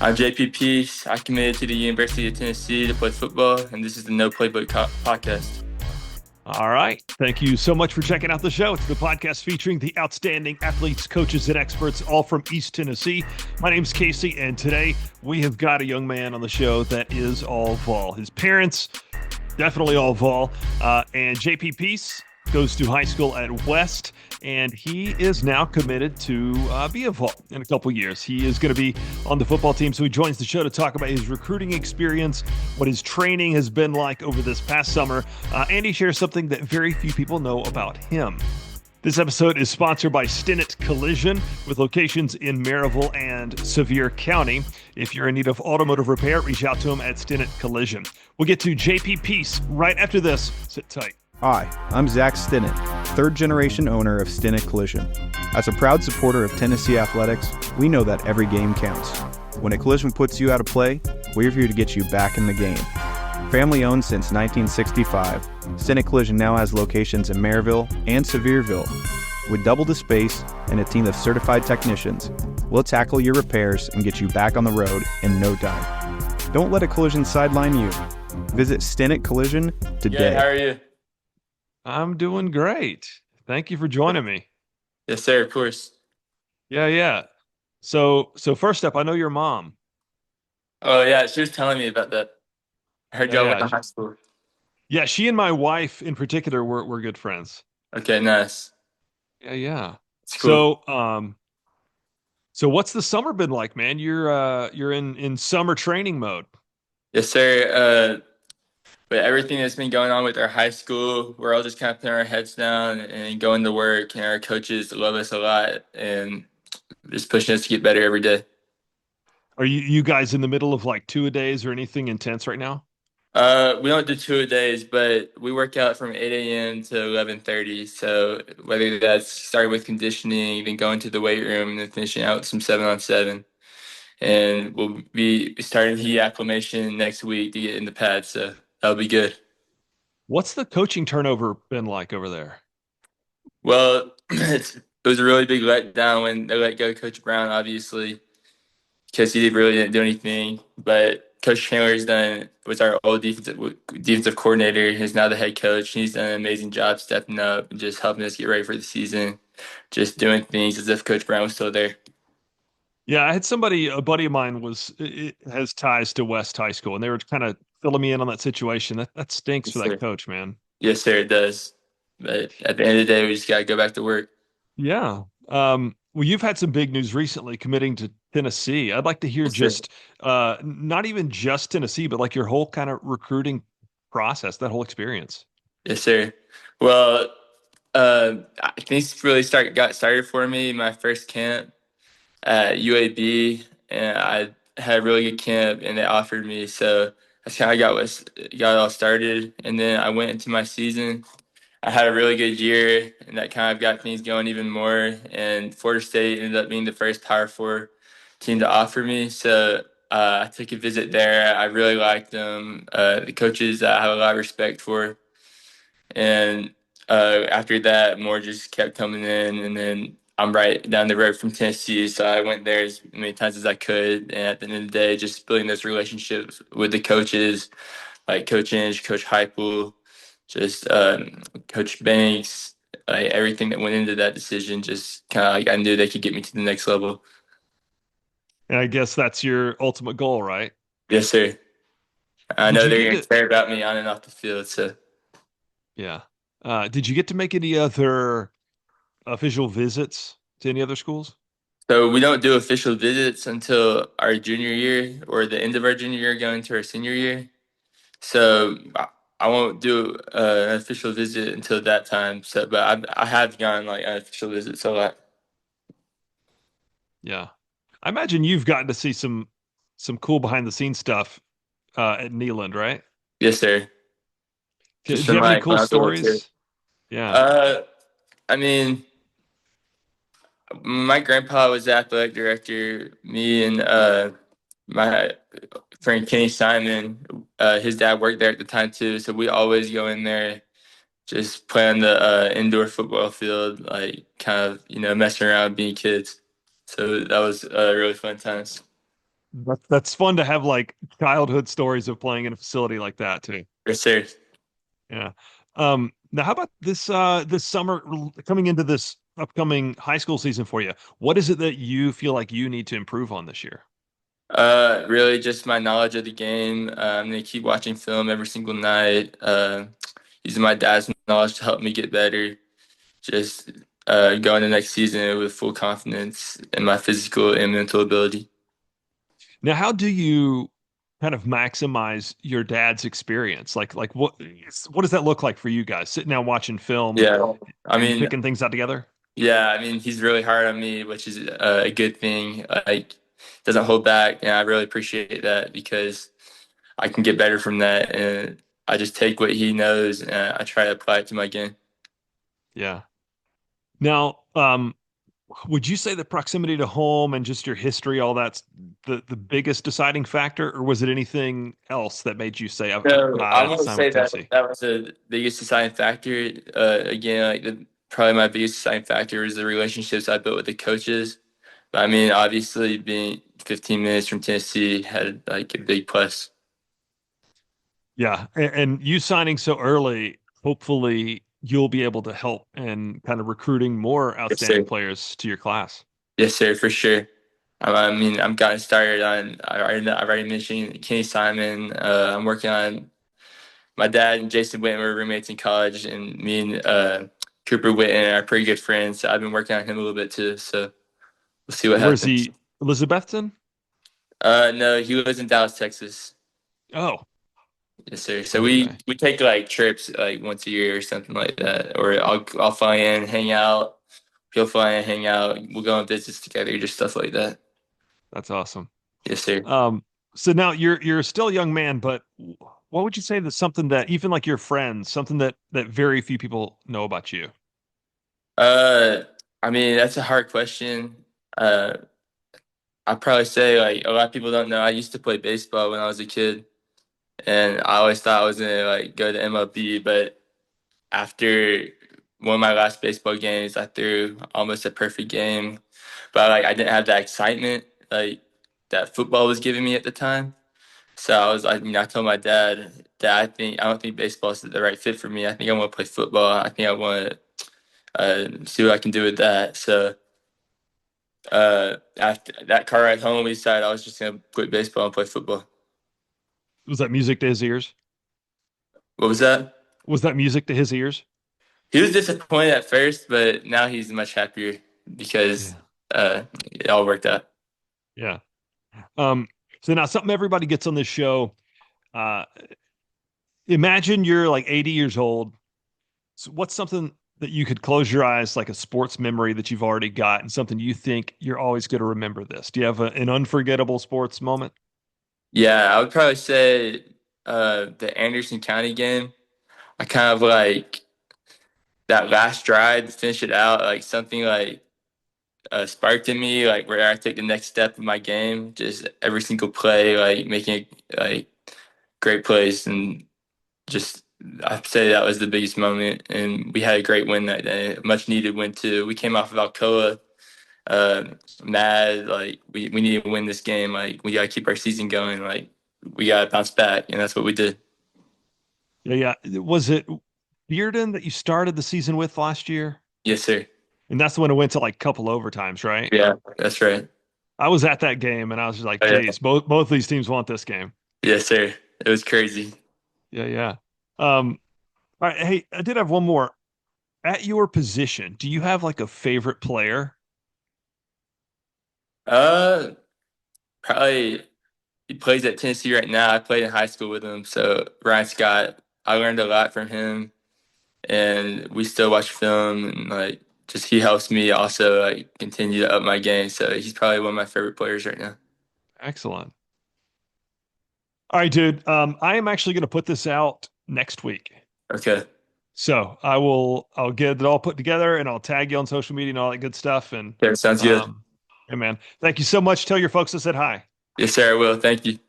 I'm JPP. I committed to the University of Tennessee to play football, and this is the No Playbook podcast. All right. Thank you so much for checking out the show. It's the podcast featuring the outstanding athletes, coaches, and experts, all from East Tennessee. My name's Casey, and today we have got a young man on the show that is all Vol. His parents, definitely all Vol. And JP Peace goes to high school at West, and he is now committed to be a Vol in a couple years. He is going to be on the football team, so he joins the show to talk about his recruiting experience, what his training has been like over this past summer, and he shares something that very few people know about him. This episode is sponsored by Stinnett Collision, with locations in Maryville and Sevier County. If you're in need of automotive repair, reach out to them at Stinnett Collision. We'll get to JP Peace right after this. Sit tight. Hi, I'm Zach Stinnett, third-generation owner of Stinnett Collision. As a proud supporter of Tennessee athletics, we know that every game counts. When a collision puts you out of play, we're here to get you back in the game. Family-owned since 1965, Stinnett Collision now has locations in Maryville and Sevierville. With double the space and a team of certified technicians, we'll tackle your repairs and get you back on the road in no time. Don't let a collision sideline you. Visit Stinnett Collision today. Yeah, how are you? I'm doing great. Thank you for joining me. Yes, sir, of course. Yeah. So first up, I know your mom. Oh, yeah, she was telling me about that. I heard y'all went to high school. Yeah, she and my wife in particular were good friends. Okay, nice. Yeah. It's cool. So what's the summer been like, man? You're in summer training mode. Yes, sir. But everything that's been going on with our high school, we're all just kind of putting our heads down and going to work, and our coaches love us a lot and just pushing us to get better every day. Are you guys in the middle of like two-a-days or anything intense right now? We don't do 2 a days, but we work out from 8 a.m. to 11:30. So whether that's starting with conditioning, then going to the weight room, and then finishing out with some 7-on-7. And we'll be starting heat acclimation next week to get in the pad. So that'll be good. What's the coaching turnover been like over there? Well, it was a really big letdown when they let go Coach Brown, obviously, because he really didn't do anything. But Coach Chandler was our old defensive coordinator. He's now the head coach. He's done an amazing job stepping up and just helping us get ready for the season, just doing things as if Coach Brown was still there. Yeah, I had a buddy of mine has ties to West High School, and they were kind of filling me in on that situation. That stinks Yes, for that sir. coach, man. Yes, sir, it does. But at the end of the day, we just got to go back to work. Yeah. Well, you've had some big news recently committing to Tennessee. I'd like to hear Yes, sir. just not even just Tennessee, but like your whole kind of recruiting process, that whole experience. Yes, sir. Well, things really got started for me my first camp at UAB, and I had a really good camp, and they offered me. So that's kind of got it all started. And then I went into my season. I had a really good year, and that kind of got things going even more. And Florida State ended up being the first Power Four team to offer me. So I took a visit there. I really liked them. The coaches I have a lot of respect for. And after that, more just kept coming in. And then I'm right down the road from Tennessee. So I went there as many times as I could. And at the end of the day, just building those relationships with the coaches, like Coach Inge, Coach Heupel, just Coach Banks, like everything that went into that decision, just kind of like I knew they could get me to the next level. And I guess that's your ultimate goal, right? Yes, sir. I Did know you they're get going to, to care about me on and off the field. So yeah. Did you get to make any other official visits to any other schools? So we don't do official visits until our junior year or the end of our junior year, going to our senior year. So I won't do an official visit until that time. So, but I have gone like unofficial visits a lot. Yeah. I imagine you've gotten to see some cool behind the scenes stuff at Neyland, right? Yes, sir. Do Just you from have any like cool when I was a little kid. stories? Yeah. Uh, I mean, my grandpa was the athletic director. Me and my friend Kenny Simon, his dad worked there at the time too. So we always go in there, just play on the indoor football field, like kind of messing around, being kids. So that was really fun times. That's fun to have like childhood stories of playing in a facility like that too. Yes, sir. Yeah. Now how about this summer coming into this upcoming high school season for you? What is it that you feel like you need to improve on this year? Really just my knowledge of the game. I'm gonna keep watching film every single night. Using my dad's knowledge to help me get better. Just going the next season with full confidence in my physical and mental ability. Now, how do you kind of maximize your dad's experience? Like what does that look like for you guys? Sitting down watching film Yeah, I and mean, picking things out together? yeah, I mean, he's really hard on me, which is a good thing. Like, doesn't hold back, and I really appreciate that because I can get better from that, and I just take what he knows and I try to apply it to my game. Yeah. Now, would you say the proximity to home and just your history, all that's the biggest deciding factor, or was it anything else that made you say, So I I have to want to sign say with that Tennessee"? that was the biggest deciding factor. Again, like probably my biggest deciding factor is the relationships I built with the coaches. But I mean, obviously, being 15 minutes from Tennessee had like a big plus. Yeah, and you signing so early, hopefully you'll be able to help in kind of recruiting more Yes, outstanding sir. players to your class. Yes, sir, for sure. I mean, I'm gotten started on. I already mentioned Kenny Simon. I'm working on my dad and Jason Witten were roommates in college, and me and Cooper Witten are pretty good friends. So I've been working on him a little bit too. So we'll see what Where's happens. he? Elizabethton? No, he lives in Dallas, Texas. Oh, Yes, sir. So we okay. we take like trips like once a year or something like that, or I'll fly in, hang out. He'll fly in, hang out. We'll go on visits together, just stuff like that. That's awesome. Yes, sir. Um, so now you're still a young man, but what would you say that's something that even like your friends, something that very few people know about you? Uh, I mean that's a hard question. Uh, I'd probably say like a lot of people don't know. I used to play baseball when I was a kid, and I always thought I was gonna like go to MLB, but after one of my last baseball games, I threw almost a perfect game, but like I didn't have that excitement like that football was giving me at the time. So I was like, I told my dad that I don't think baseball is the right fit for me. I think I want to play football. I think I want to see what I can do with that. So after that car ride home, we decided I was just gonna quit baseball and play football. Was that music to his ears? What was that? Was that music to his ears? He was disappointed at first, but now he's much happier because Yeah. it all worked out. Yeah. Um, so now something everybody gets on this show. Uh, Imagine you're like 80 years old. So what's something that you could close your eyes, like a sports memory that you've already got, and something you think you're always going to remember this? Do you have an unforgettable sports moment? Yeah, I would probably say the Anderson County game. I kind of like that last drive to finish it out, like something like sparked in me, like where I take the next step in my game. Just every single play, like making like great plays, and just I'd say that was the biggest moment. And we had a great win that day, much needed win too. We came off of Alcoa, uh, mad, like we need to win this game. Like we gotta keep our season going. Like we gotta bounce back, and that's what we did. Yeah, yeah. Was it Bearden that you started the season with last year? Yes, sir. And that's the one that went to like couple overtimes, right? Yeah, that's right. I was at that game and I was just like, Oh, yeah. geez, both these teams want this game. Yes, sir. It was crazy. Yeah, yeah. All right, hey, I did have one more. At your position, do you have like a favorite player? Uh, Probably he plays at Tennessee right now. I played in high school with him, so Ryan Scott. I learned a lot from him, and we still watch film and like just he helps me also like continue to up my game. So he's probably one of my favorite players right now. Excellent. All right, dude. I am actually going to put this out next week. Okay, So I'll get it all put together and I'll tag you on social media and all that good stuff. And okay, sounds good. hey man, thank you so much. Tell your folks I said hi. Yes, sir. I will. Thank you.